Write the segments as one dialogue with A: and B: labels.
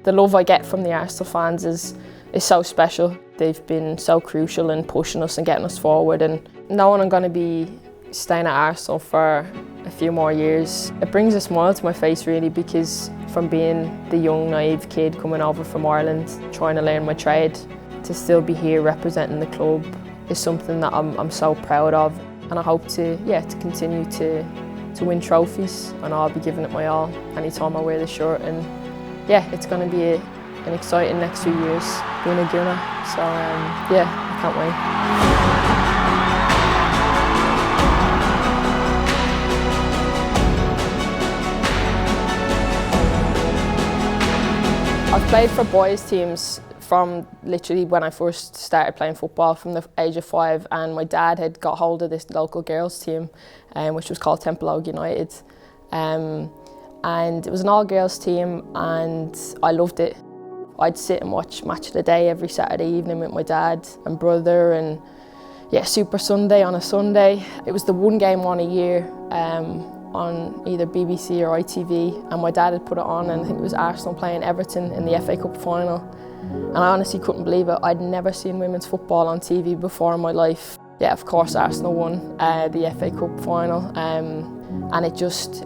A: The love I get from the Arsenal fans is so special. They've been so crucial in pushing us and getting us forward, and knowing I'm going to be staying at Arsenal for a few more years, it brings a smile to my face really, because from being the young naive kid coming over from Ireland trying to learn my trade, to still be here representing the club is something that I'm so proud of, and I hope to continue to win trophies, and I'll be giving it my all anytime I wear the shirt. And yeah, it's going to be an exciting next few years being a Gunner, so yeah, I can't wait. I've played for boys teams from literally when I first started playing football, from the age of 5, and my dad had got hold of this local girls team, which was called Temple Oak United, and it was an all-girls team, and I loved it. I'd sit and watch Match of the Day every Saturday evening with my dad and brother, and yeah, Super Sunday on a Sunday. It was the one game on a year on either BBC or ITV, and my dad had put it on, and I think it was Arsenal playing Everton in the FA Cup final. And I honestly couldn't believe it. I'd never seen women's football on TV before in my life. Yeah, of course Arsenal won the FA Cup final, and it just,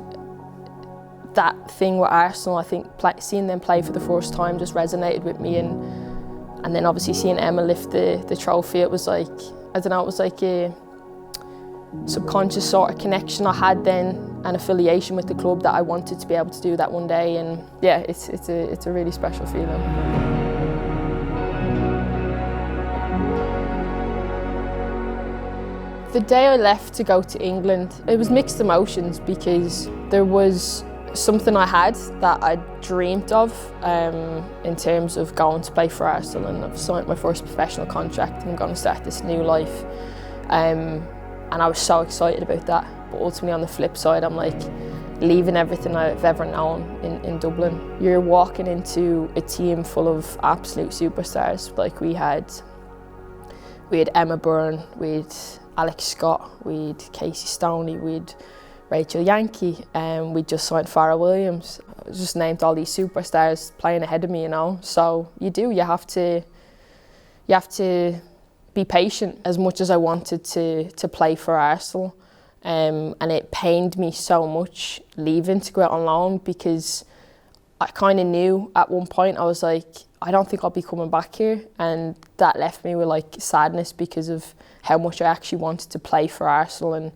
A: that thing with Arsenal, I think seeing them play for the first time just resonated with me, and then obviously seeing Emma lift the trophy, it was like, I don't know, it was like a subconscious sort of connection I had then, an affiliation with the club that I wanted to be able to do that one day, and yeah, it's a really special feeling. The day I left to go to England, it was mixed emotions, because there was something I had that I dreamed of in terms of going to play for Arsenal, and I've signed my first professional contract and I'm going to start this new life. And I was so excited about that. But ultimately on the flip side, I'm like leaving everything I've ever known in Dublin. You're walking into a team full of absolute superstars. Like we had Emma Byrne, we had Alex Scott, we had Casey Stoney, we had Rachel Yankee, and we just signed Farrah Williams. I just named all these superstars playing ahead of me, you know. So you have to be patient. As much as I wanted to play for Arsenal, and it pained me so much leaving to go out on loan, because I kind of knew at one point, I was like, I don't think I'll be coming back here, and that left me with like sadness because of how much I actually wanted to play for Arsenal and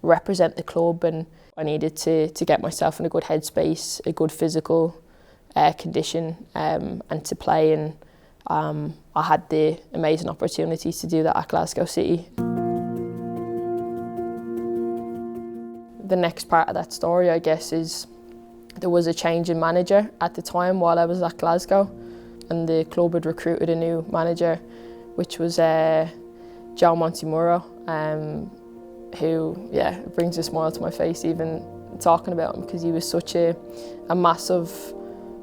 A: represent the club, and I needed to get myself in a good headspace, a good physical condition, and to play, and I had the amazing opportunity to do that at Glasgow City. The next part of that story, I guess, is there was a change in manager at the time while I was at Glasgow, and the club had recruited a new manager, which was Joe Montemurro, who, yeah, brings a smile to my face even talking about him, because he was such a massive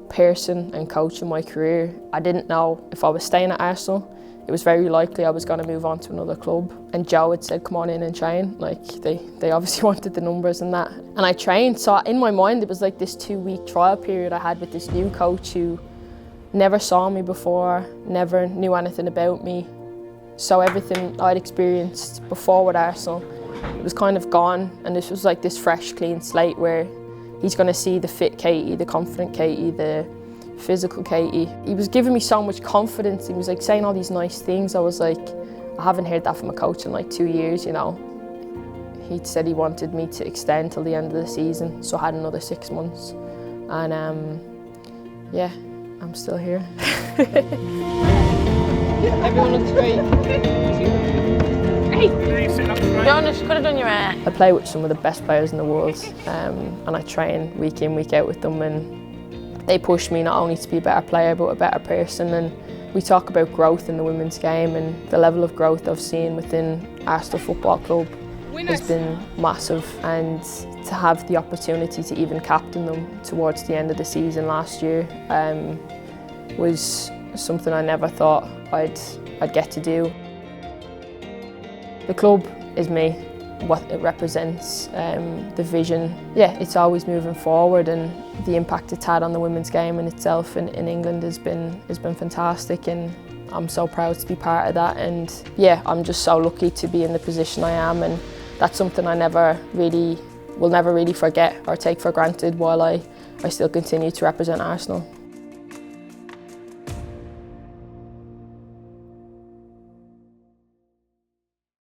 A: person and coach in my career. I didn't know if I was staying at Arsenal. It was very likely I was going to move on to another club, and Joe had said come on in and train. Like they obviously wanted the numbers and that, and I trained. So in my mind it was like this 2-week trial period I had with this new coach who never saw me before, never knew anything about me. So everything I'd experienced before with Arsenal, it was kind of gone, and this was like this fresh clean slate where he's going to see the fit Katie, the confident Katie, the physical Katie. He was giving me so much confidence. He was like saying all these nice things. I was like, I haven't heard that from a coach in like 2 years, you know. He said he wanted me to extend till the end of the season, so I had another 6 months. And yeah, I'm still here.
B: Everyone looks great.
A: You could have done your hair. I play with some of the best players in the world, and I train week in, week out with them, and they push me not only to be a better player but a better person. And we talk about growth in the women's game, and the level of growth I've seen within Arsenal Football Club has been massive, and to have the opportunity to even captain them towards the end of the season last year was something I never thought I'd get to do. The club is me. what it represents, the vision. Yeah, it's always moving forward, and the impact it's had on the women's game in itself in England has been fantastic, and I'm so proud to be part of that. And yeah, I'm just so lucky to be in the position I am, and that's something I will never really forget or take for granted while I still continue to represent Arsenal.